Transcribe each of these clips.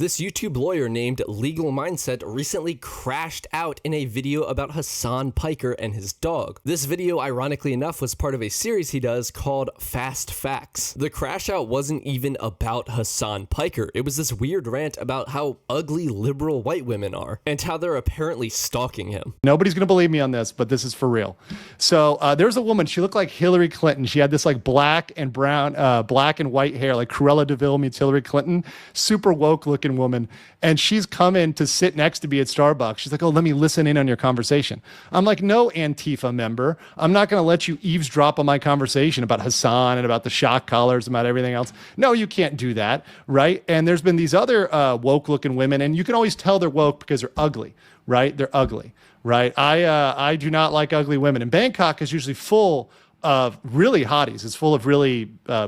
This YouTube lawyer named Legal Mindset recently crashed out in a video about Hasan Piker and his dog. This video, ironically enough, was part of a series he does called Fast Facts. The crash out wasn't even about Hasan Piker. It was this weird rant about how ugly liberal white women are and how they're apparently stalking him. Nobody's gonna believe me on this, but this is for real. So there's a woman, she looked like Hillary Clinton. She had this like black and brown, black and white hair, like Cruella de Vil meets Hillary Clinton, super woke looking woman. And she's come in to sit next to me at Starbucks. She's like, oh, let me listen in on your conversation. I'm like, no, Antifa member. I'm not going to let you eavesdrop on my conversation about Hasan and about the shock collars, about everything else. No, you can't do that, right? And there's been these other woke looking women, and you can always tell they're woke because they're ugly, right? They're ugly, right? I do not like ugly women. And Bangkok is usually full of really hotties. It's full of really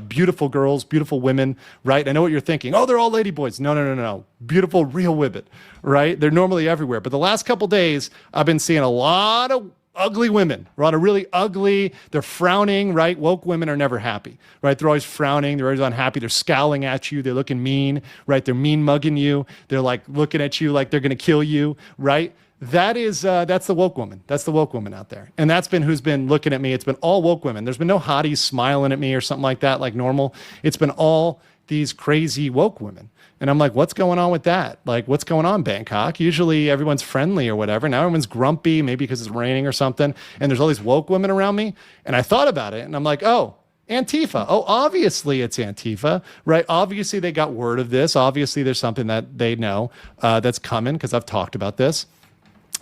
beautiful girls, beautiful women, right? I know what you're thinking. Oh, they're all ladyboys. No. Beautiful, real women, right? They're normally everywhere. But the last couple days, I've been seeing a lot of ugly women, a lot of really ugly, they're frowning, right? Woke women are never happy, right? They're always frowning. They're always unhappy. They're scowling at you. They're looking mean, right? They're mean mugging you. They're like looking at you like they're going to kill you, right? That's the woke woman. That's the woke woman out there. And that's been who's been looking at me. It's been all woke women. There's been no hotties smiling at me or something like that, like normal. It's been all these crazy woke women. And I'm like, what's going on with that? Like, what's going on, Bangkok? Usually everyone's friendly or whatever. Now everyone's grumpy, maybe because it's raining or something. And there's all these woke women around me. And I thought about it and I'm like, oh, Antifa. Oh, obviously it's Antifa, right? Obviously they got word of this. Obviously there's something that they know that's coming because I've talked about this.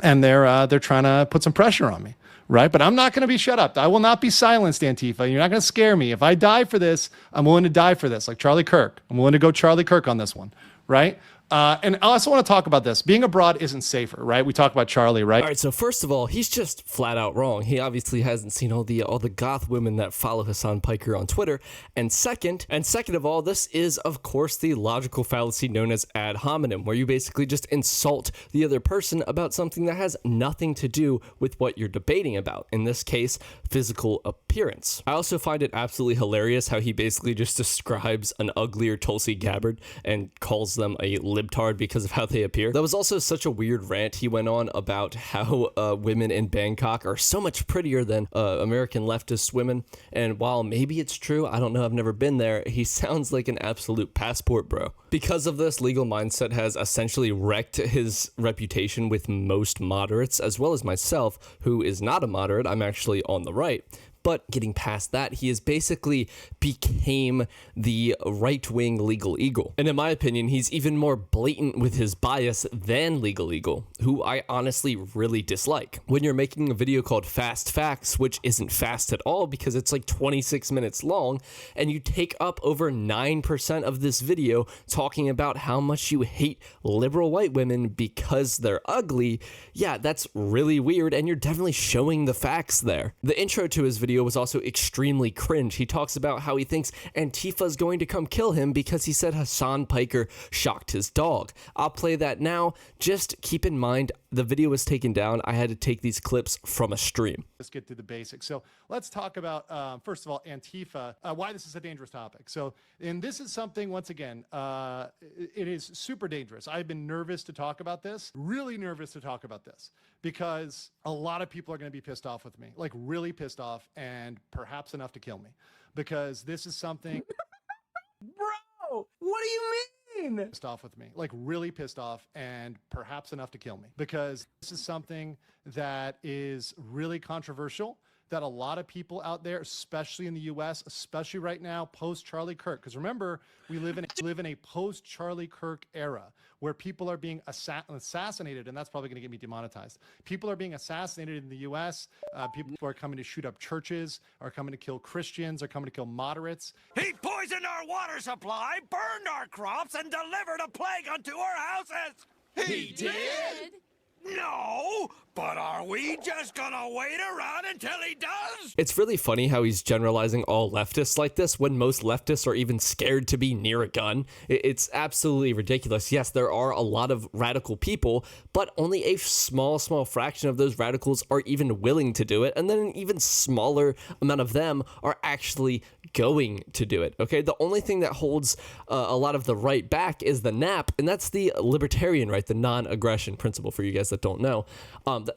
And they're trying to put some pressure on me, right? But I'm not going to be shut up. I will not be silenced, Antifa. You're not going to scare me. If I die for this, I'm willing to die for this, like Charlie Kirk. I'm willing to go Charlie Kirk on this one, right? And I also want to talk about this. Being abroad isn't safer, right? We talk about Charlie, right? All right, so first of all, he's just flat out wrong. He obviously hasn't seen all the goth women that follow Hasan Piker on Twitter. And second of all, this is, of course, the logical fallacy known as ad hominem, where you basically just insult the other person about something that has nothing to do with what you're debating about. In this case, physical appearance. I also find it absolutely hilarious how he basically just describes an uglier Tulsi Gabbard and calls them a libtard because of how they appear. That was also such a weird rant he went on about how women in Bangkok are so much prettier than American leftist women. And while maybe it's true, I don't know, I've never been there, he sounds like an absolute passport bro. Because of this, Legal Mindset has essentially wrecked his reputation with most moderates, as well as myself, who is not a moderate. I'm actually on the right. But getting past that, he has basically became the right-wing Legal Eagle. And in my opinion, he's even more blatant with his bias than Legal Eagle, who I honestly really dislike. When you're making a video called Fast Facts, which isn't fast at all because it's like 26 minutes long, and you take up over 9% of this video talking about how much you hate liberal white women because they're ugly, yeah, that's really weird, and you're definitely showing the facts there. The intro to his video was also extremely cringe. He talks about how he thinks Antifa's going to come kill him because he said Hasan Piker shocked his dog. I'll play that now. Just keep in mind, the video was taken down. I had to take these clips from a stream. Let's get to the basics. So let's talk about, first of all, Antifa, why this is a dangerous topic. So, and this is something, once again, it is super dangerous. I've been nervous to talk about this, really nervous to talk about this, because a lot of people are going to be pissed off with me, like really pissed off, and perhaps enough to kill me, because this is something... Bro, what do you mean? Pissed off with me, like really pissed off, and perhaps enough to kill me, because this is something that is really controversial, that a lot of people out there, especially in the US, especially right now, post Charlie Kirk, because remember, we live in a post Charlie Kirk era where people are being assassinated, and that's probably going to get me demonetized. People are being assassinated in the US. People are coming to shoot up churches, are coming to kill Christians, are coming to kill moderates. He poisoned our water supply, burned our crops, and delivered a plague unto our houses. He did? No, But are we just gonna wait around until he does? It's really funny how he's generalizing all leftists like this when most leftists are even scared to be near a gun. It's absolutely ridiculous. Yes, there are a lot of radical people, but only a small fraction of those radicals are even willing to do it, and then an even smaller amount of them are actually going to do it. Okay, the only thing that holds a lot of the right back is the NAP, and that's the libertarian right, the non-aggression principle. For you guys that don't know,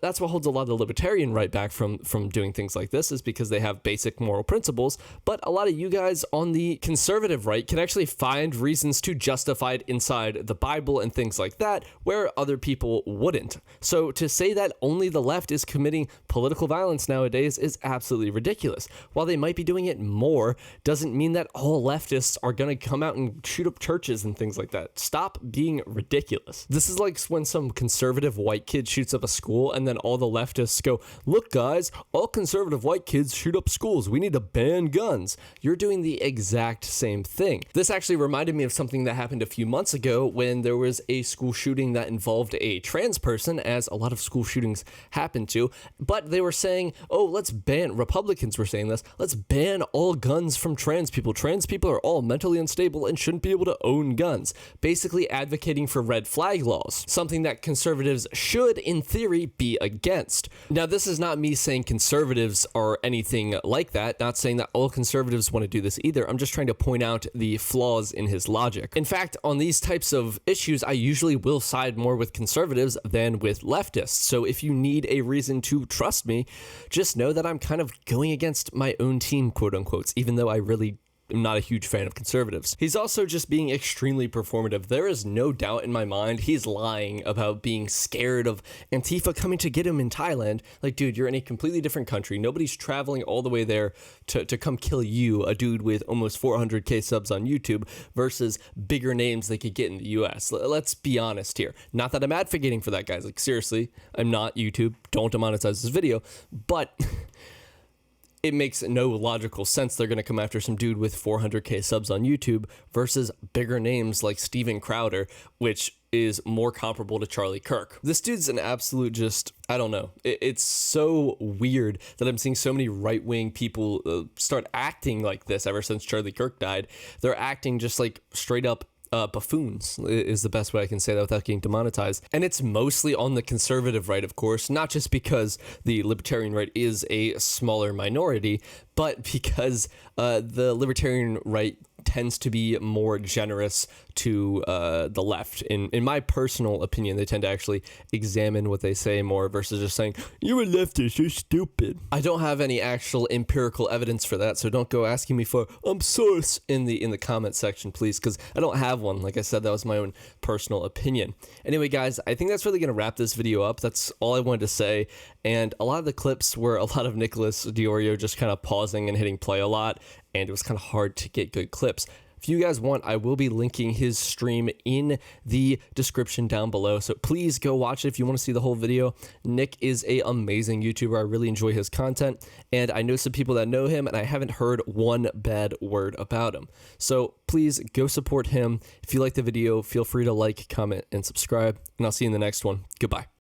that's what holds a lot of the libertarian right back from doing things like this, is because they have basic moral principles. But a lot of you guys on the conservative right can actually find reasons to justify it inside the Bible and things like that, where other people wouldn't. So to say that only the left is committing political violence nowadays is absolutely ridiculous. While they might be doing it more, doesn't mean that all leftists are going to come out and shoot up churches and things like that. Stop being ridiculous. This is like when some conservative white kid shoots up a school and then all the leftists go, look guys, all conservative white kids shoot up schools. We need to ban guns. You're doing the exact same thing. This actually reminded me of something that happened a few months ago when there was a school shooting that involved a trans person, as a lot of school shootings happen to, but they were saying, oh, let's ban, Republicans were saying this, let's ban all guns from trans people. Trans people are all mentally unstable and shouldn't be able to own guns. Basically advocating for red flag laws, something that conservatives should, in theory, be against. Now, this is not me saying conservatives are anything like that, not saying that all conservatives want to do this either. I'm just trying to point out the flaws in his logic. In fact, on these types of issues, I usually will side more with conservatives than with leftists. So if you need a reason to trust me, just know that I'm kind of going against my own team, quote unquote, even though I really am not a huge fan of conservatives. He's also just being extremely performative. There is no doubt in my mind he's lying about being scared of Antifa coming to get him in Thailand. Like, dude, you're in a completely different country. Nobody's traveling all the way there to come kill you, a dude with almost 400k subs on YouTube, versus bigger names they could get in the US. Let's be honest here. Not that I'm advocating for that, guys. Like, seriously, I'm not. YouTube. Don't demonetize this video. But it makes no logical sense they're going to come after some dude with 400k subs on YouTube versus bigger names like Steven Crowder, which is more comparable to Charlie Kirk. This dude's an absolute just, I don't know. It's so weird that I'm seeing so many right-wing people start acting like this ever since Charlie Kirk died. They're acting just like straight up buffoons is the best way I can say that without getting demonetized. And it's mostly on the conservative right, of course, not just because the libertarian right is a smaller minority, but because the libertarian right tends to be more generous to the left. In my personal opinion, they tend to actually examine what they say more versus just saying, you're a leftist, you're stupid. I don't have any actual empirical evidence for that, so don't go asking me for source in the comment section, please, because I don't have one. Like I said, that was my own personal opinion. Anyway, guys, I think that's really going to wrap this video up. That's all I wanted to say. And a lot of the clips were a lot of Nicholas Diorio just kind of pausing and hitting play a lot, and it was kind of hard to get good clips. If you guys want, I will be linking his stream in the description down below, so please go watch it if you want to see the whole video. Nick is an amazing YouTuber. I really enjoy his content, and I know some people that know him, and I haven't heard one bad word about him. So please go support him. If you like the video, feel free to like, comment, and subscribe, and I'll see you in the next one. Goodbye.